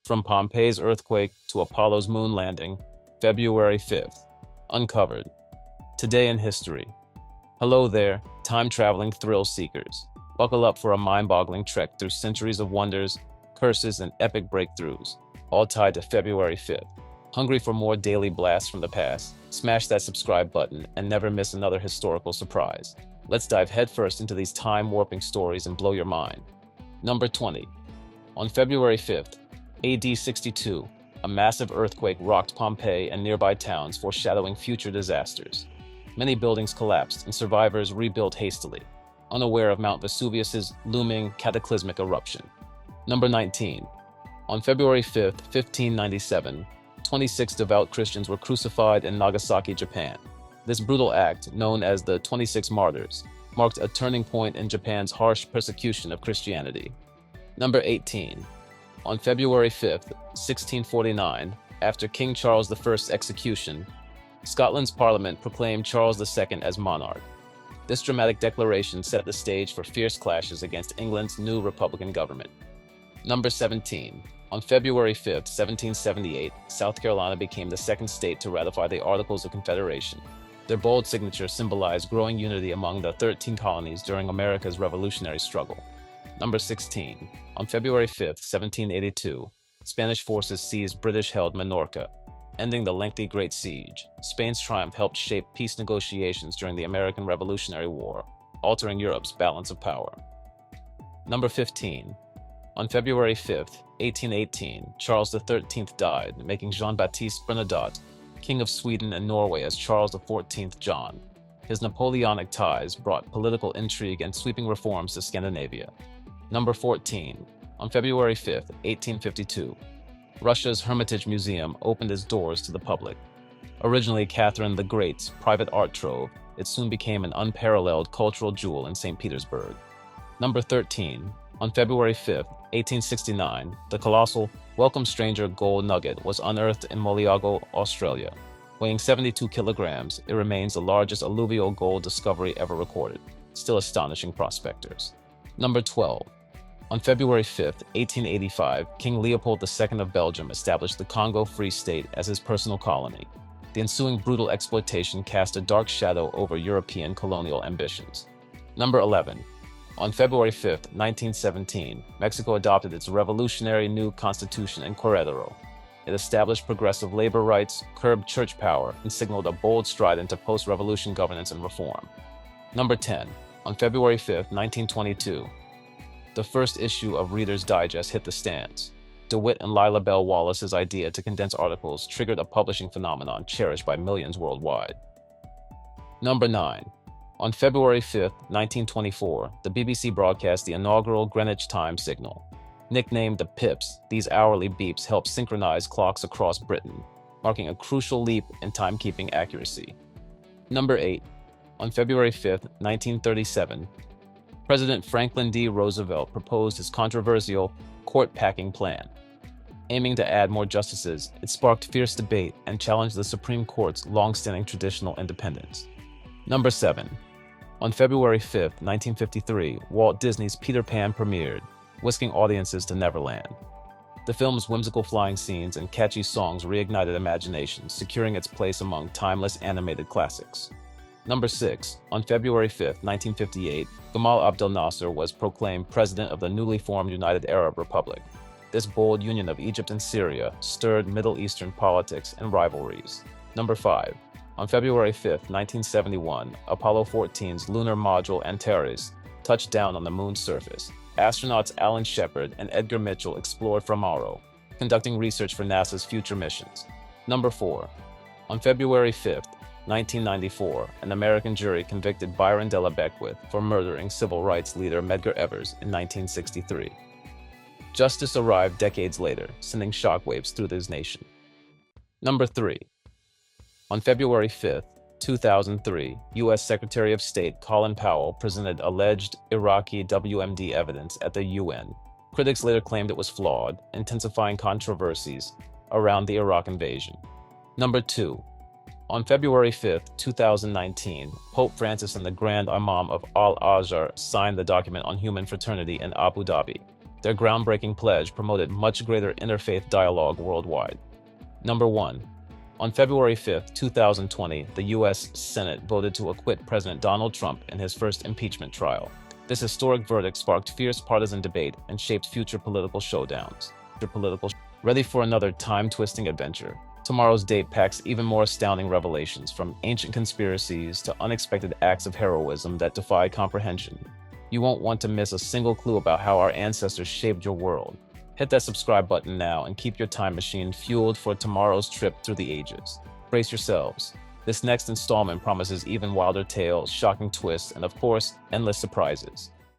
From Pompeii's earthquake to Apollo's moon landing, February 5th. Uncovered. Today in history. Hello there, time-traveling thrill seekers. Buckle up for a mind-boggling trek through centuries of wonders, curses, and epic breakthroughs, all tied to February 5th. Hungry for more daily blasts from the past? Smash that subscribe button and never miss another historical surprise. Let's dive headfirst into these time-warping stories and blow your mind. Number 20. On February 5th, AD 62, a massive earthquake rocked Pompeii and nearby towns, foreshadowing future disasters. Many buildings collapsed and survivors rebuilt hastily, unaware of Mount Vesuvius's looming cataclysmic eruption. Number 19. On February 5th, 1597, 26 devout Christians were crucified in Nagasaki, Japan. This brutal act, known as the 26 Martyrs, marked a turning point in Japan's harsh persecution of Christianity. Number 18. On February 5th, 1649, after King Charles I's execution, Scotland's Parliament proclaimed Charles II as monarch. This dramatic declaration set the stage for fierce clashes against England's new Republican government. Number 17. On February 5th, 1778, South Carolina became the second state to ratify the Articles of Confederation. Their bold signature symbolized growing unity among the 13 colonies during America's revolutionary struggle. Number 16. On February 5th, 1782, Spanish forces seized British-held Minorca, ending the lengthy Great Siege. Spain's triumph helped shape peace negotiations during the American Revolutionary War, altering Europe's balance of power. Number 15. On February 5th, 1818, Charles XIII died, making Jean-Baptiste Bernadotte King of Sweden and Norway as Charles XIV John. His Napoleonic ties brought political intrigue and sweeping reforms to Scandinavia. Number 14. On February 5th, 1852, Russia's Hermitage Museum opened its doors to the public. Originally Catherine the Great's private art trove, it soon became an unparalleled cultural jewel in St. Petersburg. Number 13. On February 5th, 1869, the colossal Welcome Stranger gold nugget was unearthed in Moliago, Australia. Weighing 72 kilograms, it remains the largest alluvial gold discovery ever recorded, still astonishing prospectors. Number 12. On February 5th, 1885, King Leopold II of Belgium established the Congo Free State as his personal colony. The ensuing brutal exploitation cast a dark shadow over European colonial ambitions. Number 11. On February 5th, 1917, Mexico adopted its revolutionary new constitution in Querétaro. It established progressive labor rights, curbed church power, and signaled a bold stride into post-revolution governance and reform. Number 10. On February 5th, 1922, the first issue of Reader's Digest hit the stands. DeWitt and Lila Bell Wallace's idea to condense articles triggered a publishing phenomenon cherished by millions worldwide. Number 9. On February 5th, 1924, the BBC broadcast the inaugural Greenwich time signal. Nicknamed the Pips, these hourly beeps help synchronize clocks across Britain, marking a crucial leap in timekeeping accuracy. Number 8. On February 5th, 1937, President Franklin D. Roosevelt proposed his controversial court-packing plan. Aiming to add more justices, it sparked fierce debate and challenged the Supreme Court's long-standing traditional independence. Number 7. On February 5th, 1953, Walt Disney's Peter Pan premiered, whisking audiences to Neverland. The film's whimsical flying scenes and catchy songs reignited imagination, securing its place among timeless animated classics. Number 6. On February 5th, 1958, Gamal Abdel Nasser was proclaimed president of the newly formed United Arab Republic. This bold union of Egypt and Syria stirred Middle Eastern politics and rivalries. Number 5. On February 5th, 1971, Apollo 14's lunar module Antares touched down on the moon's surface. Astronauts Alan Shepard and Edgar Mitchell explored from Morrow, conducting research for NASA's future missions. Number 4. On February 5th, 1994, an American jury convicted Byron Della Beckwith for murdering civil rights leader Medgar Evers in 1963. Justice arrived decades later, sending shockwaves through this nation. Number 3. On February 5th, 2003, U.S. Secretary of State Colin Powell presented alleged Iraqi WMD evidence at the UN. Critics later claimed it was flawed, intensifying controversies around the Iraq invasion. Number 2. On February 5th, 2019, Pope Francis and the Grand Imam of Al-Azhar signed the document on human fraternity in Abu Dhabi. Their groundbreaking pledge promoted much greater interfaith dialogue worldwide. Number 1. On February 5, 2020, the U.S. Senate voted to acquit President Donald Trump in his first impeachment trial. This historic verdict sparked fierce partisan debate and shaped future political showdowns. Ready for another time-twisting adventure? Tomorrow's date packs even more astounding revelations, from ancient conspiracies to unexpected acts of heroism that defy comprehension. You won't want to miss a single clue about how our ancestors shaped your world. Hit that subscribe button now and keep your time machine fueled for tomorrow's trip through the ages. Brace yourselves. This next installment promises even wilder tales, shocking twists, and of course, endless surprises.